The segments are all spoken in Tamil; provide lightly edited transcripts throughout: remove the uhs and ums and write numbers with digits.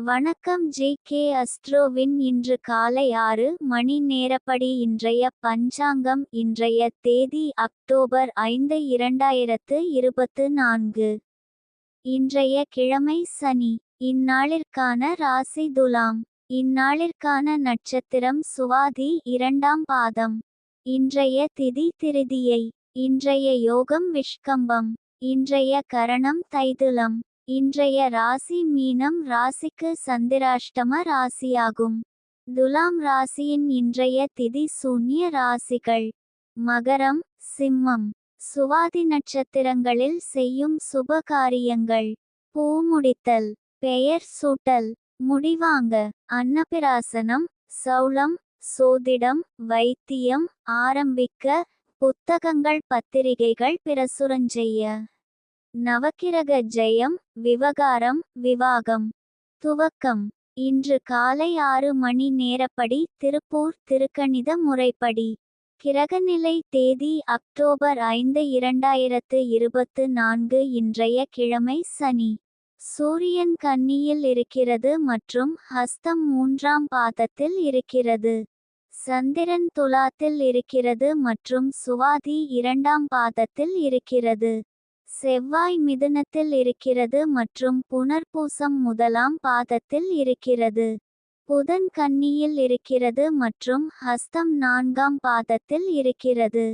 வணக்கம் ஜே.கே. அஸ்ட்ரோவின் இன்று காலை 6 மணி நேரப்படி இன்றைய பஞ்சாங்கம். இன்றைய தேதி அக்டோபர் 5 2024. இன்றைய கிழமை சனி. இந்நாளிற்கான ராசி துலாம். இந்நாளிற்கான நட்சத்திரம் சுவாதி 2ஆம் பாதம். இன்றைய திதி திருதியை. இன்றைய யோகம் விஷ்கம்பம். இன்றைய கரணம் தைதுலம். இன்றைய ராசி மீனம் ராசிக்கு சந்திராஷ்டம ராசியாகும். துலாம் ராசியின் இன்றைய திதி சூன்ய ராசிகள்: மகரம், சிம்மம். சுவாதி நட்சத்திரங்களில் செய்யும் சுப காரியங்கள்: பூமுடித்தல், பெயர் சூட்டல், முடிவாங்க, அன்னபிராசனம், சௌளம், சோதிடம், வைத்தியம், ஆரம்பிக்க, புத்தகங்கள் பத்திரிகைகள் பிரசுரஞ்செய்ய. நவக்கிரக ஜெயம், விவகாரம், விவாகம். துவக்கம்: இன்று காலை 6 மணி நேரப்படி திருப்பூர் திருக்கணித முறைப்படி. கிரகநிலை தேதி அக்டோபர் 5 2024. இன்றைய கிழமை சனி. சூரியன் கன்னியில் இருக்கிறது மற்றும் ஹஸ்தம் 3ஆம் பாதத்தில் இருக்கிறது. சந்திரன் துலாத்தில் இருக்கிறது மற்றும் சுவாதி 2ஆம் பாதத்தில் இருக்கிறது. செவ்வாய் மிதுனத்தில் இருக்கிறது மற்றும் புனர்பூசம் 1ஆம் பாதத்தில் இருக்கிறது. புதன் கன்னியில் இருக்கிறது மற்றும் ஹஸ்தம் 4ஆம் பாதத்தில் இருக்கிறது.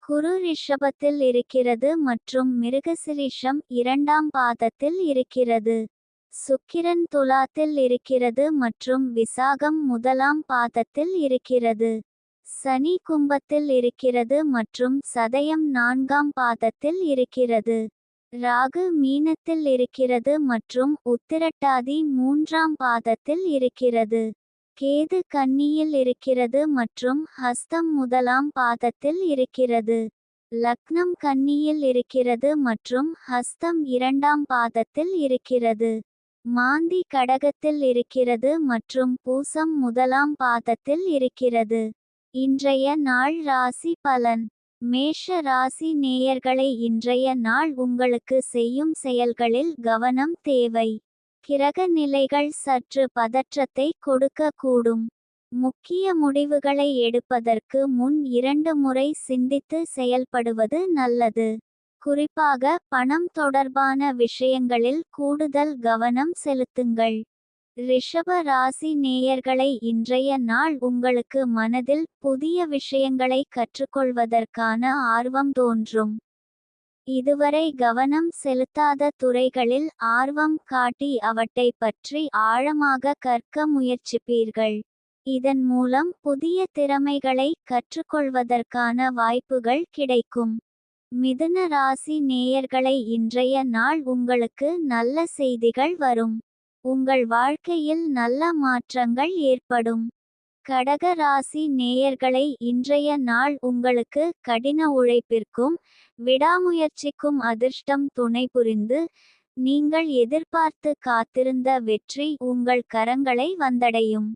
குரு ரிஷபத்தில் இருக்கிறது மற்றும் மிருகசிரிஷம் 2ஆம் பாதத்தில் இருக்கிறது. சுக்கிரன் துலாத்தில் இருக்கிறது மற்றும் விசாகம் 1ஆம் பாதத்தில் இருக்கிறது. சனி கும்பத்தில் இருக்கிறது மற்றும் சதயம் 4ஆம் பாதத்தில் இருக்கிறது. ராகு மீனத்தில் இருக்கிறது மற்றும் உத்திரட்டாதி 3ஆம் பாதத்தில் இருக்கிறது. கேது கன்னியில் இருக்கிறது மற்றும் ஹஸ்தம் 1ஆம் பாதத்தில் இருக்கிறது. லக்னம் கன்னியில் இருக்கிறது மற்றும் ஹஸ்தம் 2ஆம் பாதத்தில் இருக்கிறது. மாந்தி கடகத்தில் இருக்கிறது மற்றும் பூசம் 1ஆம் பாதத்தில் இருக்கிறது. இன்றைய நாள் ராசி பலன்: மேஷ ராசி நேயர்களை, இன்றைய நாள் உங்களுக்கு செய்யும் செயல்களில் கவனம் தேவை. கிரக நிலைகள் சற்று பதற்றத்தை கொடுக்க கூடும். முக்கிய முடிவுகளை எடுப்பதற்கு முன் 2 முறை சிந்தித்து செயல்படுவது நல்லது. குறிப்பாக பணம் தொடர்பான விஷயங்களில் கூடுதல் கவனம் செலுத்துங்கள். ரிஷப ராசி நேயர்களை, இன்றைய நாள் உங்களுக்கு மனதில் புதிய விஷயங்களை கற்றுக்கொள்வதற்கான ஆர்வம் தோன்றும். இதுவரை கவனம் செலுத்தாத துறைகளில் ஆர்வம் காட்டி அவற்றை பற்றி ஆழமாக கற்க முயற்சிப்பீர்கள். இதன் மூலம் புதிய திறமைகளை கற்றுக்கொள்வதற்கான வாய்ப்புகள் கிடைக்கும். மிதுன ராசி நேயர்களை, இன்றைய நாள் உங்களுக்கு நல்ல செய்திகள் வரும். உங்கள் வாழ்க்கையில் நல்ல மாற்றங்கள் ஏற்படும். கடக ராசி நேயர்களை, இன்றைய நாள் உங்களுக்கு கடின உழைப்பிற்கும் விடாமுயற்சிக்கும் அதிர்ஷ்டம் துணை புரிந்து, நீங்கள் எதிர்பார்த்து காத்திருந்த வெற்றி உங்கள் கரங்களை வந்தடையும்.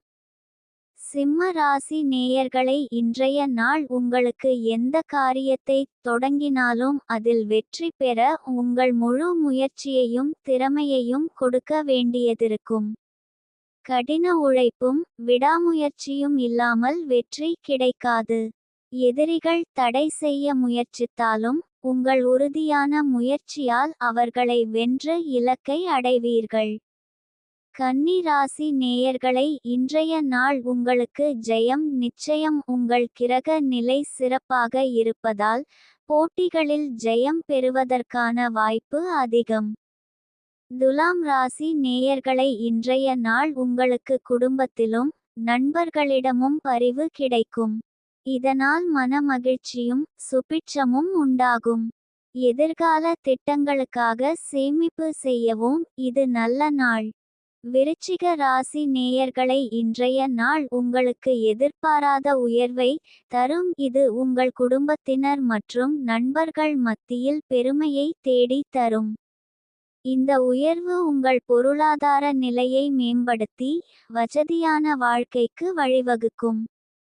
சிம்ம ராசி நேயர்களை, இன்றைய நாள் உங்களுக்கு எந்த காரியத்தை தொடங்கினாலும் அதில் வெற்றி பெற உங்கள் முழு முயற்சியையும் திறமையையும் கொடுக்க வேண்டியதிருக்கும். கடின உழைப்பும் விடாமுயற்சியும் இல்லாமல் வெற்றி கிடைக்காது. எதிரிகள் தடை செய்ய முயற்சித்தாலும் உங்கள் உறுதியான முயற்சியால் அவர்களை வென்று இலக்கை அடைவீர்கள். கன்னி ராசி நேயர்களை, இன்றைய நாள் உங்களுக்கு ஜெயம் நிச்சயம். உங்கள் கிரக நிலை சிறப்பாக இருப்பதால் போட்டிகளில் ஜெயம் பெறுவதற்கான வாய்ப்பு அதிகம். துலாம் ராசி நேயர்களை, இன்றைய நாள் உங்களுக்கு குடும்பத்திலும் நண்பர்களிடமும் பரிவு கிடைக்கும். இதனால் மன மகிழ்ச்சியும் சுபிட்சமும் உண்டாகும். எதிர்கால திட்டங்களுக்காக சேமிப்பு செய்யவும் இது நல்ல நாள். விருச்சிக ராசி நேயர்களை, இன்றைய நாள் உங்களுக்கு எதிர்பாராத உயர்வை தரும். இது உங்கள் குடும்பத்தினர் மற்றும் நண்பர்கள் மத்தியில் பெருமையை தேடி தரும். இந்த உயர்வு உங்கள் பொருளாதார நிலையை மேம்படுத்தி வசதியான வாழ்க்கைக்கு வழிவகுக்கும்.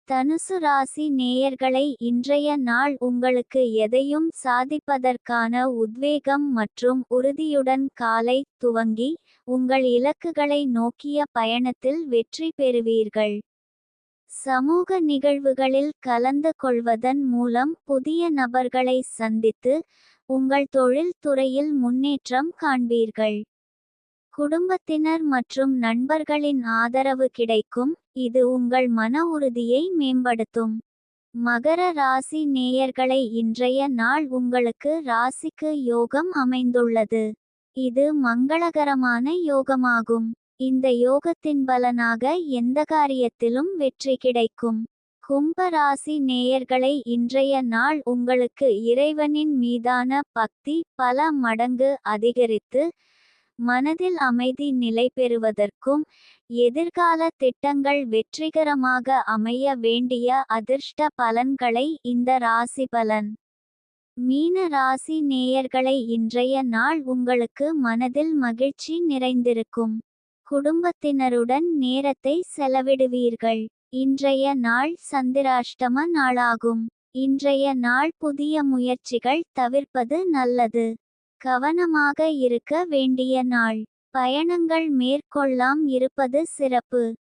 தனுசு ராசி நேயர்களை இன்றைய நாள் உங்களுக்கு எதையும் சாதிப்பதற்கான உத்வேகம் மற்றும் உறுதியுடன் காலை துவங்கி உங்கள் இலக்குகளை நோக்கிய பயணத்தில் வெற்றி பெறுவீர்கள். சமூக நிகழ்வுகளில் கலந்து கொள்வதன் மூலம் புதிய நபர்களை சந்தித்து உங்கள் தொழில் துறையில் முன்னேற்றம் காண்பீர்கள். குடும்பத்தினர் மற்றும் நண்பர்களின் ஆதரவு கிடைக்கும், இது உங்கள் மன உறுதியை மேம்படுத்தும். மகர ராசி நேயர்களை இன்றைய நாள் உங்களுக்கு ராசிக்கு யோகம் அமைந்துள்ளது. இது மங்களகரமான யோகமாகும். இந்த யோகத்தின் பலனாக எந்த காரியத்திலும் வெற்றி கிடைக்கும். கும்ப ராசி நேயர்களை இன்றைய நாள் உங்களுக்கு இறைவனின் மீதான பக்தி பல மடங்கு அதிகரித்து மனதில் அமைதி நிலை பெறுவதற்கும் எதிர்கால திட்டங்கள் வெற்றிகரமாக அமைய வேண்டிய அதிர்ஷ்ட பலன்களை இந்த ராசி பலன். மீன ராசி நேயர்களை இன்றைய நாள் உங்களுக்கு மனதில் மகிழ்ச்சி நிறைந்திருக்கும். குடும்பத்தினருடன் நேரத்தை செலவிடுவீர்கள். இன்றைய நாள் சந்திராஷ்டம நாளாகும். இன்றைய நாள் புதிய முயற்சிகள் தவிர்ப்பது நல்லது. கவனமாக இருக்க வேண்டிய நாள். பயணங்கள் மேற்கொள்ளாம் இருப்பது சிறப்பு.